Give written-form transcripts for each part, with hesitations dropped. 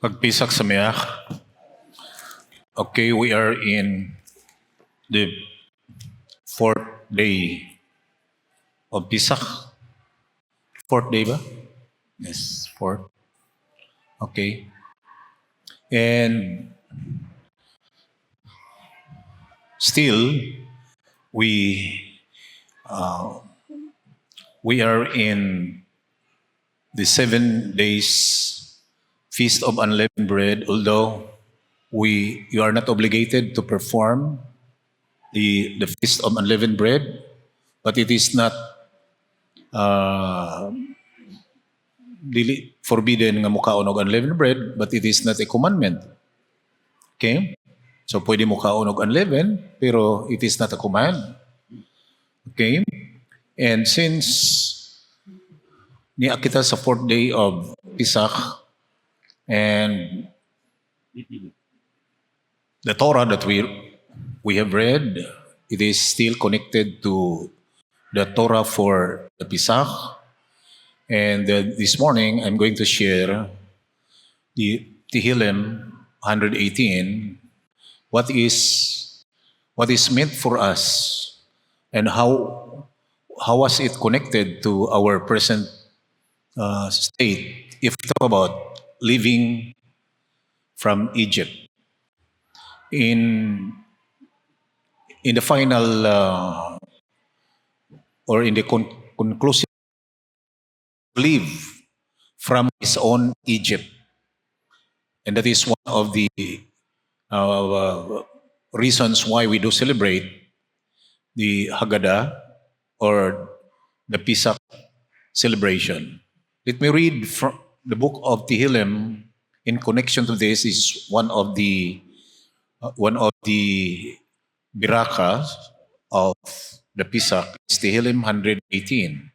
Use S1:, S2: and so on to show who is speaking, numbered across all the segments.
S1: Pagpisak sa Meach. Okay, we are in the fourth day of Pisak. Fourth day ba? Yes, fourth. Okay. And still, we we are in the 7 days Feast of Unleavened Bread, although you are not obligated to perform the Feast of Unleavened Bread, but it is not dili forbidden nga mukaon og unleavened bread, but it is not a commandment. Okay? So pwede mukaon og unleavened, pero it is not a command. Okay? And since niya kita sa fourth day of Pisak, and the Torah that we have read, it is still connected to the Torah for the Pisak. And this morning, I'm going to share the Tehillim 118, what is meant for us, and how was it connected to our present state if we talk about living from Egypt. In the final or in the conclusive, live from his own Egypt. And that is one of the reasons why we do celebrate the Haggadah or the Pesach celebration. Let me read from the book of Tehillim in connection to this. Is one of the birakas of the Pesach. It's Tehillim 118.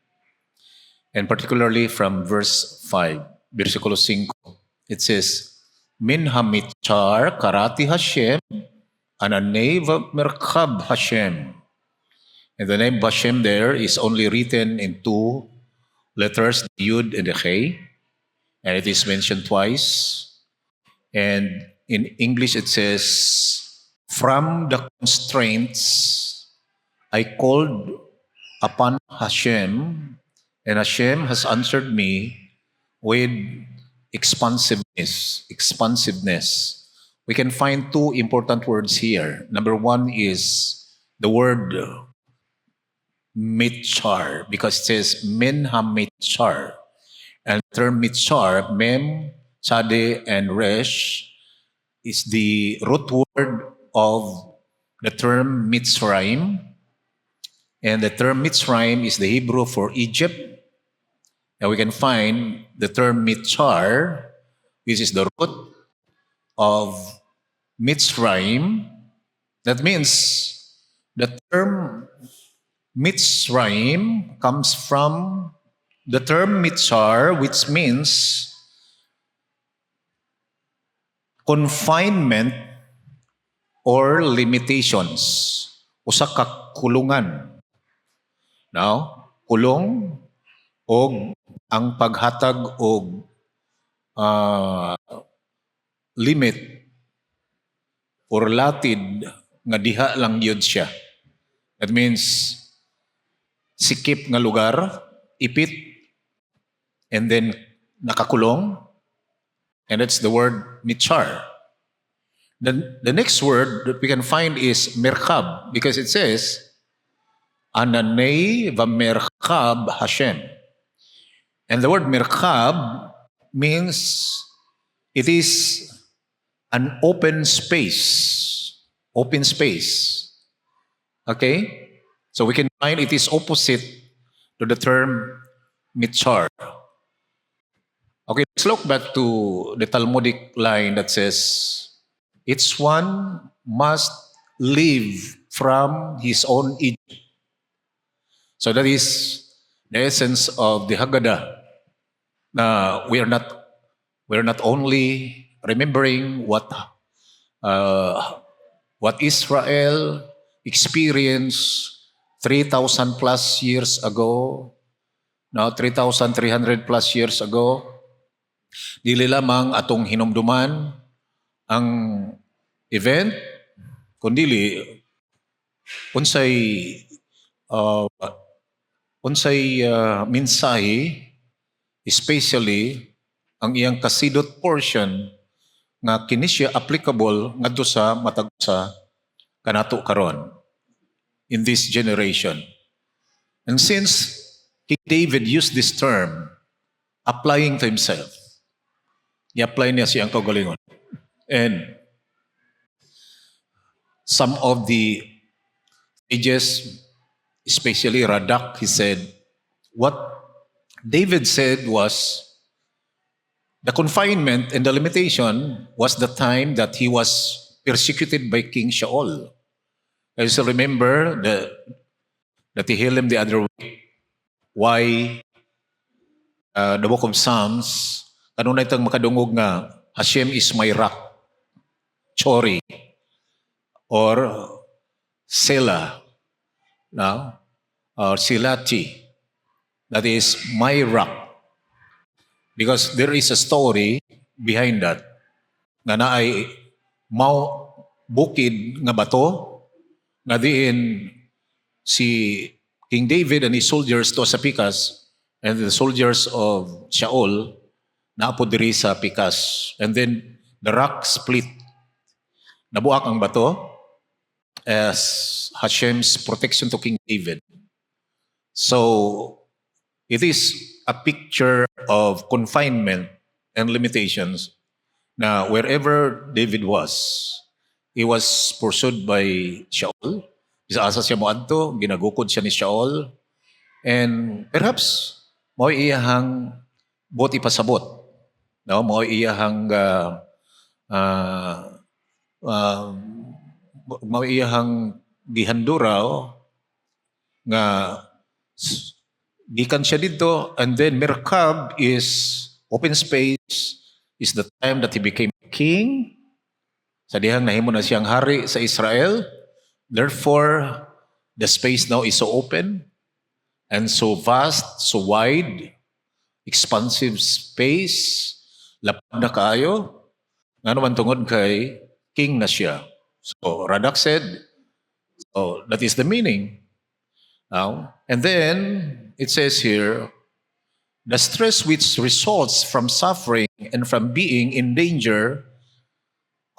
S1: And particularly from verse 5, versikulo 5, it says, Min hamichar karati Hashem, ananei merkab Hashem. And the name Hashem there is only written in 2 letters, the Yud and the He, and it is mentioned twice. And in English it says, from the constraints I called upon Hashem, and Hashem has answered me with expansiveness. We can find 2 important words here. Number 1 is the word mitchar, because it says min ha-mitchar. And the term mitchar, mem, sade, and resh, is the root word of the term Mitzrayim. And the term Mitzrayim is the Hebrew for Egypt. And we can find the term Mitchar, which is the root of Mitzrayim. That means the term Mitzrayim comes from the term Mitchar, which means confinement or limitations. Usa ka kulungan. Now, kulong o ang paghatag og limit or latid nga diha lang yun siya. That means sikip nga lugar, ipit, and then nakakulong, and that's the word mitchar. The next word that we can find is merkab, because it says Ananei v'merkab Hashem. And the word merkab means it is an open space. Open space. Okay? So we can find it is opposite to the term mitchar. Okay, let's look back to the Talmudic line that says, each one must live from his own Egypt. So that is the essence of the Haggadah. We are not only remembering what Israel experienced 3,000 plus years ago, now 3,300 plus years ago, Dili lamang atong hinumduman ang event, kundili unsay uh, mensahe, especially ang iyang kasidot portion nga kini siya applicable ngadto sa matag usa kanato karon in this generation. And since King David used this term applying to himself, i-apply niya siyang kaugalingon. And some of the sages, especially Radak, he said, what David said was the confinement and the limitation was the time that he was persecuted by King Shaul. I still remember that he healed him the other way. Why the book of Psalms, kanunay tang makadungog nga Hashem is my rock, Chori, or Selah, no? Or Silati, that is my rock. Because there is a story behind that, nga naay mao bukid nga bato, nga diin si King David and his soldiers to sa pikas, and the soldiers of Shaul naapod diri sa pikas. And then the rock split. Nabuak ang bato as Hashem's protection to King David. So it is a picture of confinement and limitations. Now, wherever David was, he was pursued by Shaul. Isa-asa siya moadto, ginagukod siya ni Shaul. And perhaps, mao iyahang buot ipasabot. No? Mao iyahang mao iyahang gihandura nga gikan siya dito, and then Merkab is open space, is the time that he became king. Sa dihang nahimo na siyang hari sa Israel. Therefore, the space now is so open and so vast, so wide, expansive space, lapad na kaayo, nga naman tungod kay king na siya. So Radak said, so that is the meaning. Now, and then it says here, the stress which results from suffering and from being in danger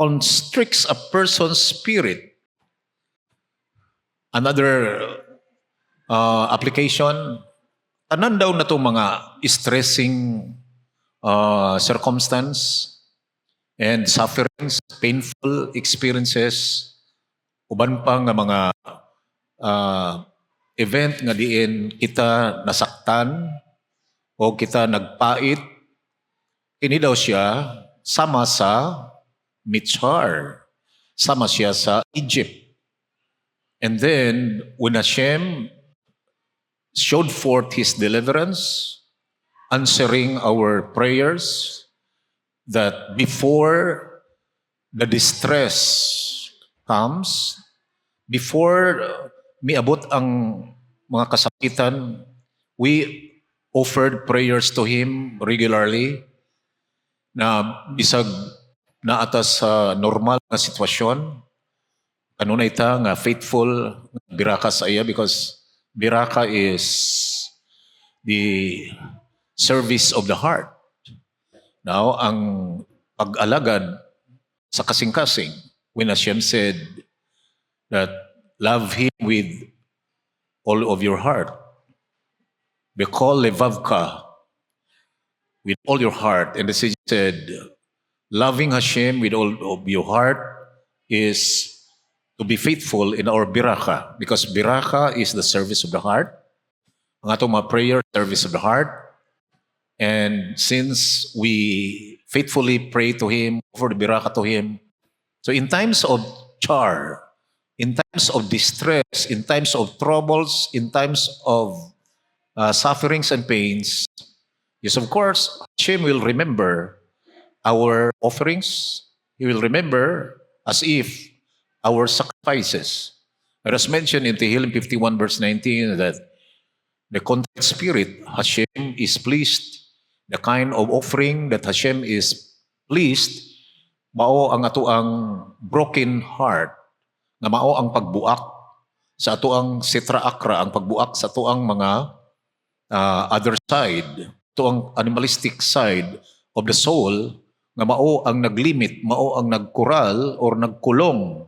S1: constricts a person's spirit. Another application, tanan daw na itong mga stressing circumstance and sufferings, painful experiences, uban pa nga mga event nga diin kita nasaktan o kita nagpait, kini daw siya sama sa Mitzar, sama siya sa Egypt. And then, when Hashem showed forth His deliverance, answering our prayers, that before the distress comes, before miabot ang mga kasakitan, we offered prayers to Him regularly, na bisag na atas sa normal na sitwasyon, kanunay ta nga faithful biraka sa iya, because biraka is the service of the heart. Now, ang pag-alagad sa kasing-kasing, when Hashem said that love Him with all of your heart, Bekol levavka, with all your heart, and the sage said, loving Hashem with all of your heart is to be faithful in our biraka, because biraka is the service of the heart. Ang atong mga prayer, service of the heart. And since we faithfully pray to Him, offer the biraka to Him, so in times of char, in times of distress, in times of troubles, in times of sufferings and pains, yes, of course, Hashem will remember our offerings. He will remember as if our sacrifices. As mentioned in Tehillim 51 verse 19, that the contrite spirit, Hashem is pleased the kind of offering that Hashem is pleased, mao ang atoang broken heart, nga mao ang pagbuak sa atoang sitra akra, ang pagbuak sa atoang mga other side, atoang animalistic side of the soul, nga mao ang naglimit, mao ang nagkural or nagkulong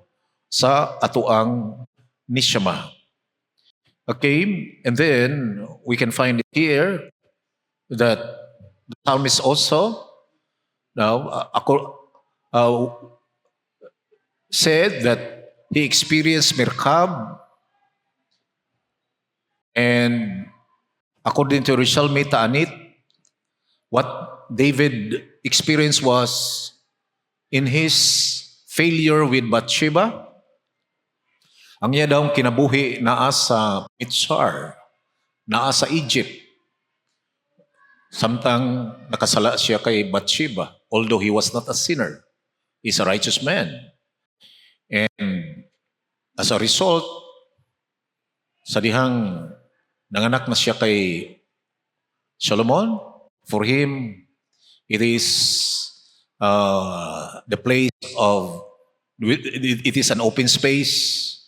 S1: sa atoang nishama. Okay, and then we can find it here that the psalmist also said that he experienced Merkab, and according to Rishalmi Ta'anit, what David experienced was in his failure with Bathsheba. Ang iya daw kinabuhi naa sa Mitzar, naa sa Egypt. Samtang nakasala siya kay Bathsheba, although he was not a sinner. He's a righteous man. And as a result, sa dihang nanganak na siya kay Solomon, for him, it is the place of, it is an open space,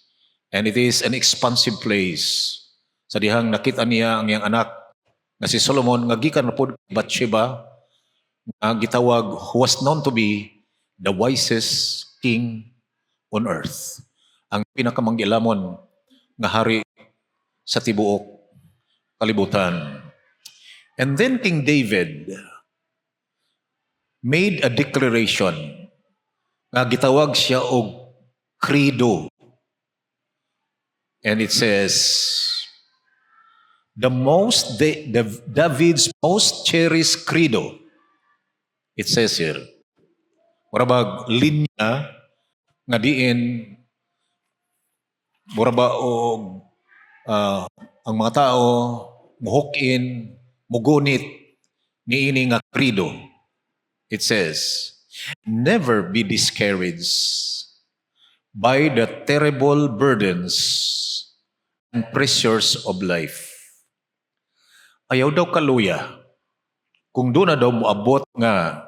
S1: and it is an expansive place. Sa dihang nakita niya ang iyang anak na si Solomon, nga gikan na po Bathsheba, nga gitawag, who was known to be the wisest king on earth. Ang pinakamanggilamon nga hari sa tibuok kalibutan. And then King David made a declaration nga gitawag siya og credo. And it says, David's most cherished credo. It says here, murabag linya nga diin, muraba og ang mga tao muhukin, mugunit niini nga credo. It says, never be discouraged by the terrible burdens and pressures of life. Ayaw daw kaluya kung doon na daw moabot nga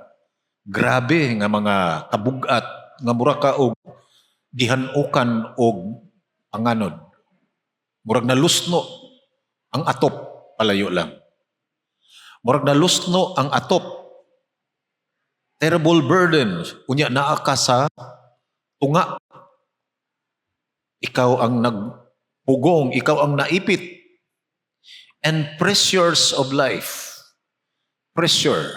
S1: grabe nga mga kabugat nga mura ka og gihanukan og panganod. Murag nalusno ang atop, palayo lang. Murag nalusno ang atop. Terrible burdens. Unya naa ka sa tunga. Ikaw ang nagpugong, ikaw ang naipit. And pressures of life. Pressure.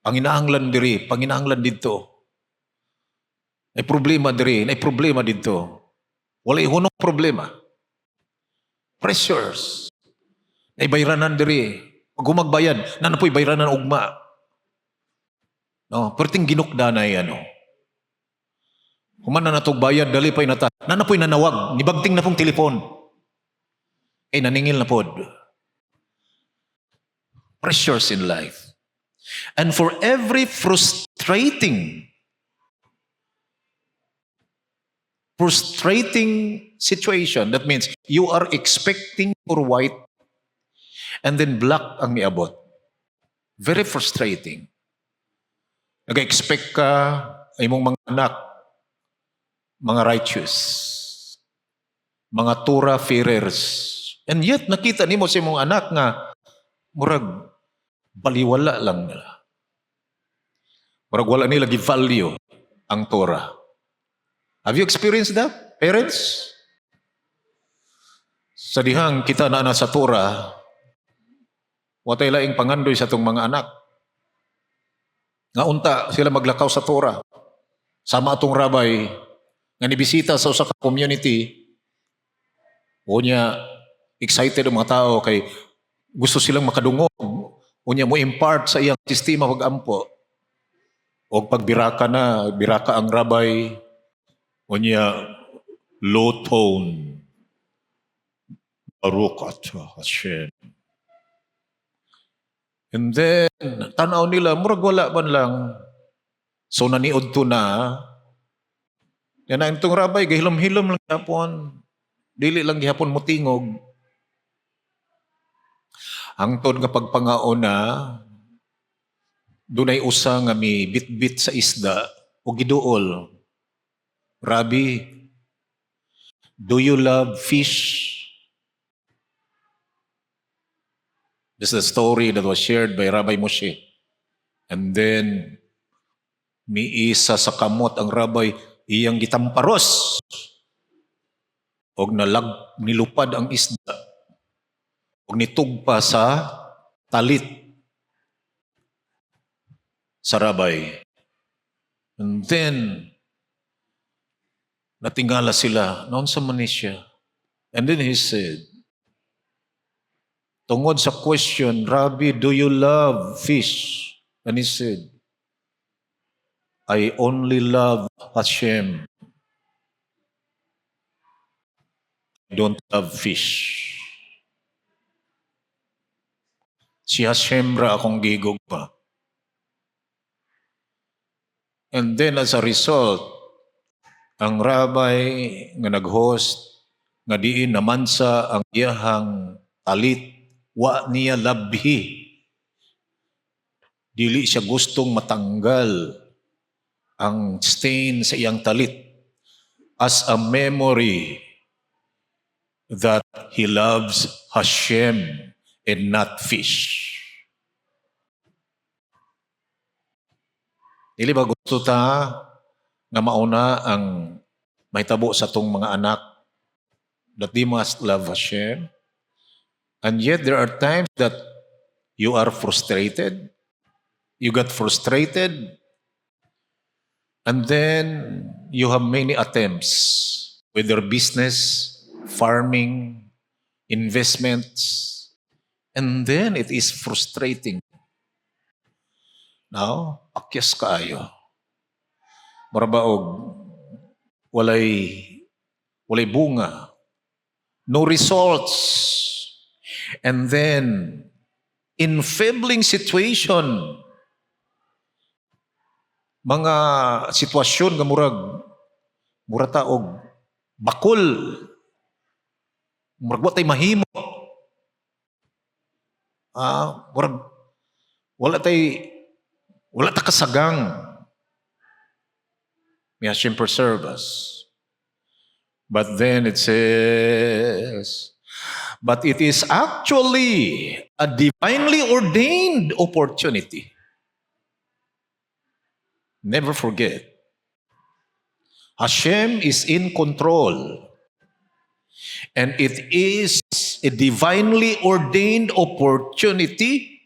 S1: Panginahanglan diri, panginahanglan dito. May problema diri, may problema dito. Walay hunong problema. Pressures. May bayranan diri. Pag humagbayad, nanapoy bayranan ugma. No, perting ginukda na yan. Human na natog bayad, dali pa'y nata. Nanapoy nanawag, nibagting na pong telepon. Naningil na pod. Pressures in life. And for every frustrating situation, that means you are expecting for white and then black ang miabot. Very frustrating. Nag-expect ka ay mong mga anak, mga righteous, mga Torah-fearers. And yet, nakita nimo sa imong anak nga murag baliwala lang nila. Murag wala nila gi-value ang Torah. Have you experienced that, parents? Sa dihang kita na sa Torah, watay laing pangandoy sa itong mga anak. Nga unta sila maglakaw sa Torah. Sama atong rabay nga nibisita sa usa ka community, o niya excited ang mga tao kay gusto silang makadungog. Unya mo impart sa iyang sistema pag-ampo. O pagbiraka na, biraka ang rabay, unya low tone. Baruch atah Hashem. And then, tanaw nila, murag wala man lang. So naniod to na, yan na itong rabay, gahilom-hilom lang hapon. Dili lang gihapon mo tingog. Hangtod nga pagpangaon na, dunay usa nga mi bitbit sa isda o giduol. Rabbi, do you love fish? This is the story that was shared by Rabbi Moshe. And then, miisa sa kamot ang rabbi, iyang gitamparos. Og nilupad ang isda. Og nitugpa sa talit sa rabbi. And then, natingala sila, noon sa Manisya. And then he said, tungod sa question, Rabbi, do you love fish? And he said, I only love Hashem. I don't love fish. Si Hashem ra akong gigog pa. And then as a result, ang rabbi nga nag-host, nga diin namansa ang iyahang talit, wa niya labhi. Dili siya gustong matanggal ang stain sa iyang talit as a memory that he loves Hashem and not fish. Dili ba gusto ta nga mauna ang mahitabo sa tong mga anak that they must love Hashem? And yet there are times that you are frustrated. You got frustrated. And then you have many attempts with your business, farming, investments. And then it is frustrating. Now, akyas kaayo. Marabaog, walay bunga. No results. And then, in failing situation, mga sitwasyon nga murag taog bakul, murag wa tay mahimo. Murag wala ta kasagang. May Hashem preserve us. But then it says, but it is actually a divinely ordained opportunity. Never forget, Hashem is in control. And it is a divinely ordained opportunity.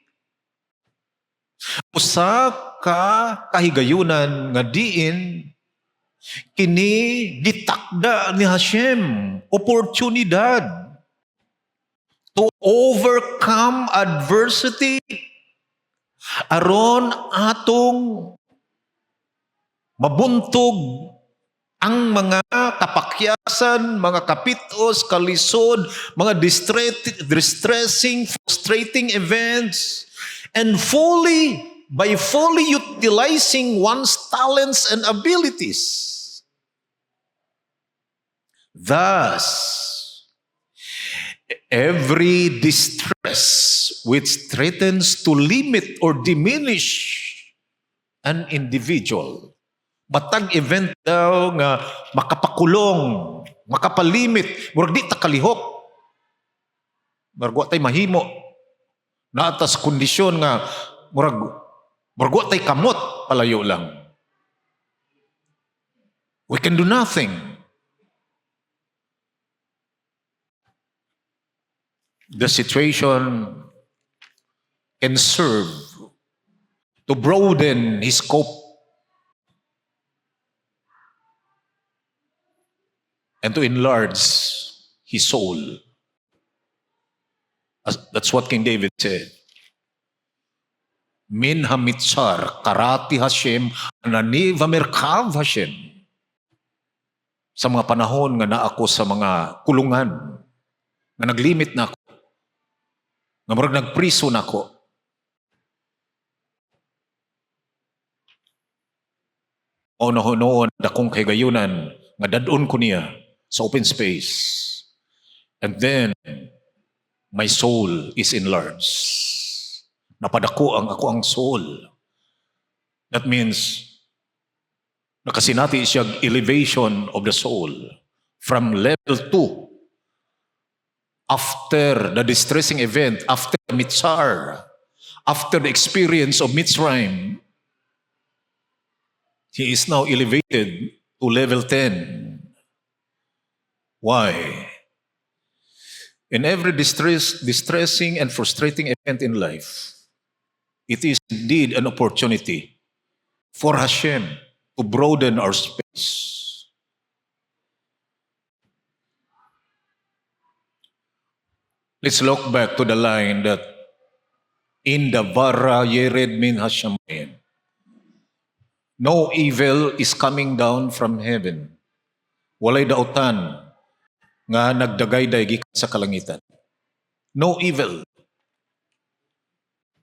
S1: Usa ka kahigayunan nga diin kini gitakda ni Hashem, oportunidad to overcome adversity aron atong mabuntog ang mga kapakyasan, mga kapitos, kalisod, mga distressing, frustrating events, and by fully utilizing one's talents and abilities. Thus, every distress which threatens to limit or diminish an individual, batag event daw nga makapakulong, makapalimit, murag di ta kalihok. Murag wa tay mahimo. Naatas kondisyon nga murag wa tay kamot, palayo lang. We can do nothing. The situation can serve to broaden his scope and to enlarge his soul. That's what King David said. Min hamitzar karati Hashem anani vamerkav Hashem. Sa mga panahon nga naa ako sa mga kulungan, nga naglimit na ako, nga murag nagpriso na ako, o noon dakong kahigayunan nga dadon ko niya sa open space. And then, my soul is enlarged. Napadako ang soul. That means nakasinati siya elevation of the soul from level 2 after the distressing event, after the Mitzar, after the experience of Mitzrayim. He is now elevated to level 10. Why? In every distressing and frustrating event in life, it is indeed an opportunity for Hashem to broaden our space. Let's look back to the line that in the Vara Yered Min Hashemayim, no evil is coming down from heaven. Walay dautan nga nagdagayday gikan sa kalangitan. No evil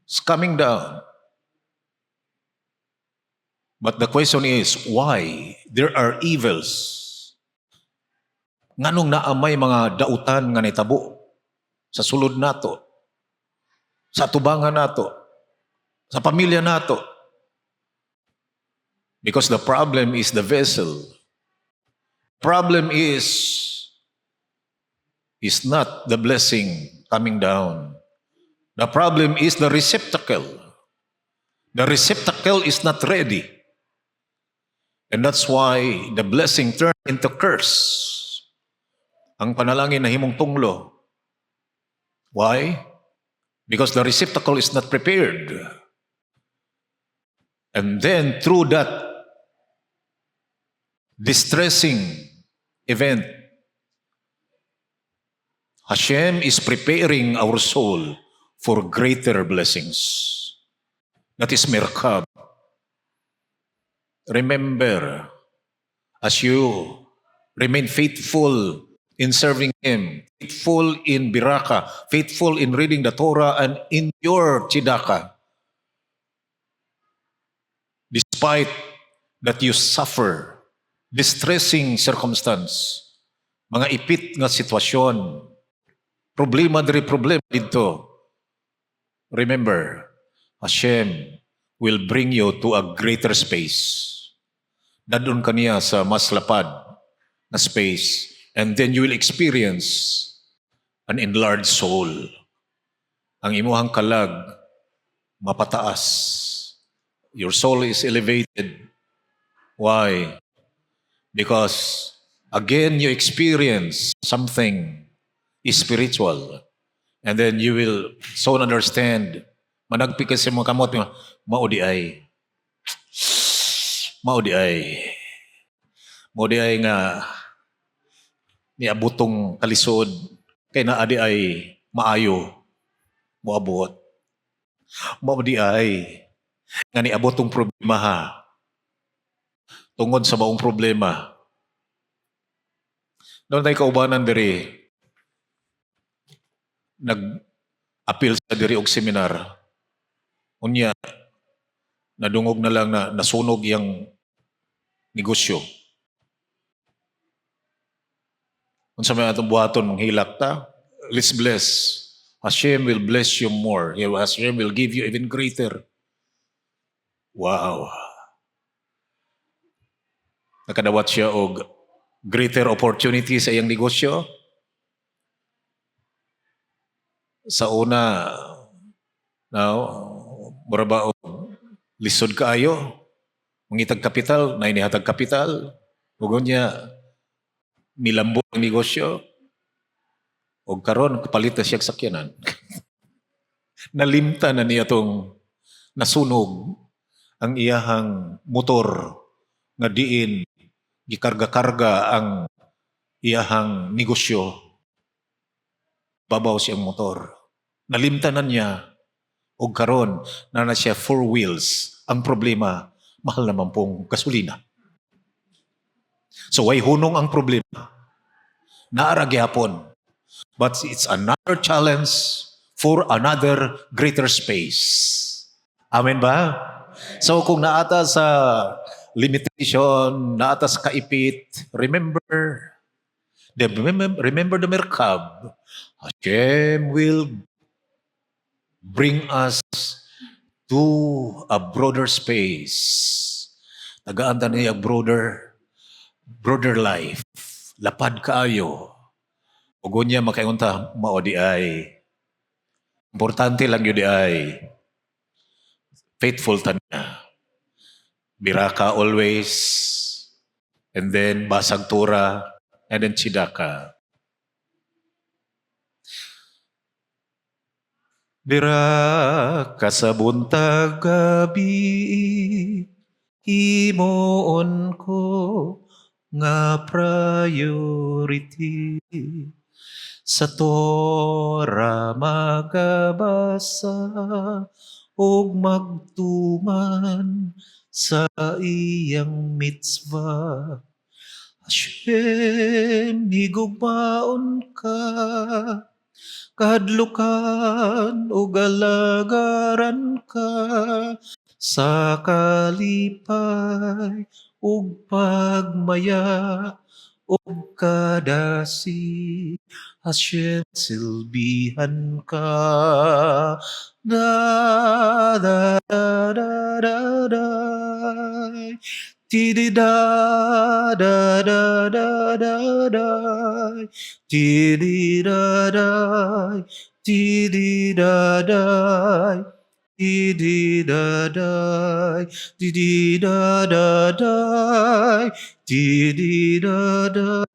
S1: is coming down. But the question is, why there are evils? Nganong naamay mga dautan nga nitabo sa sulod nato, sa tubangan nato, sa pamilya nato? Because the problem is the vessel. Problem is not the blessing coming down. The problem is the receptacle. The receptacle is not ready. And that's why the blessing turned into curse. Ang panalangin na himong tunglo. Why? Because the receptacle is not prepared. And then through that distressing event, Hashem is preparing our soul for greater blessings. That is Merkab. Remember, as you remain faithful in serving Him, faithful in Biraka, faithful in reading the Torah and in your Tzedakah, despite that you suffer distressing circumstance, mga ipit nga sitwasyon, problema dito, remember, Hashem will bring you to a greater space. Dadun kaniya sa mas lapad na space, and then you will experience an enlarged soul. Ang imuhang kalag mapataas. Your soul is elevated. Why? Because again you experience something spiritual, and then you will so understand. Managpi kasi mga kamot nga, maudi ay nga niabutong kalisod, kay naadi ay maayo moabot. Maudi ay nga niabotong problema ha. Tungod sa maong problema. Doon tayo kaubanan diri, nag-appeal sa diri og seminar. Unya, nadungog na lang na nasunog yung negosyo. Kung sa mga itong buhaton, mong hilak ta, let's bless. Hashem will bless you more. Hashem will give you even greater. Wow. Nakadawat siya og greater opportunity sa iyang negosyo. Sa una, muraba og lisod kaayo, mangitag kapital, na inihatag kapital, ugon niya, nilambo ang negosyo, o karon kapalit na siya sakyanan. Nalimta na niya itong nasunog ang iyahang motor nga diin gikarga-karga ang iyahang negosyo. Babaw siyang motor. Nalimta na niya o karon na siya 4 wheels. Ang problema, mahal naman pong gasolina. So, way hunong ang problema. Naara gyapon. But it's another challenge for another greater space. Amen ba? So, kung naata sa limitation, naata sa kaipit, remember the Merkab. Hashem will bring us to a broader space. Tagaanda niya broader life. Lapad kaayo. Ug unya makaingunta mao di ay. Importante lang yun di ay. Faithful ta niya. Biraka always. And then basag tura. And then chidaka. Biraka sa buntag gabi. Himoon ko nga priority sa Torah magabasa ug magtuman sa iyang mitzvah. Hashem, higugmaon ka, kahadlukan ug alagaran ka, sa kalipay ug pagmaya ug kadasi. Hashem, silbihan ka. Da da da da da da. Ti di da da da da da da. Ti di da da. Ti di da da. Di di da da, di di da da da, di di da da,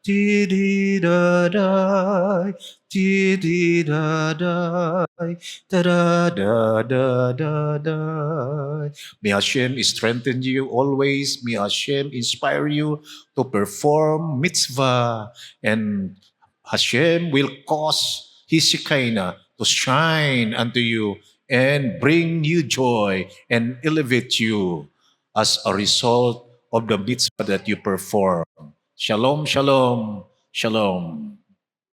S1: di di da da, di di da da, da da da da da da. May Hashem strengthen you always. May Hashem inspire you to perform mitzvah, and Hashem will cause His Shekinah to shine unto you and bring you joy and elevate you as a result of the mitzvah that you perform. Shalom, shalom, shalom.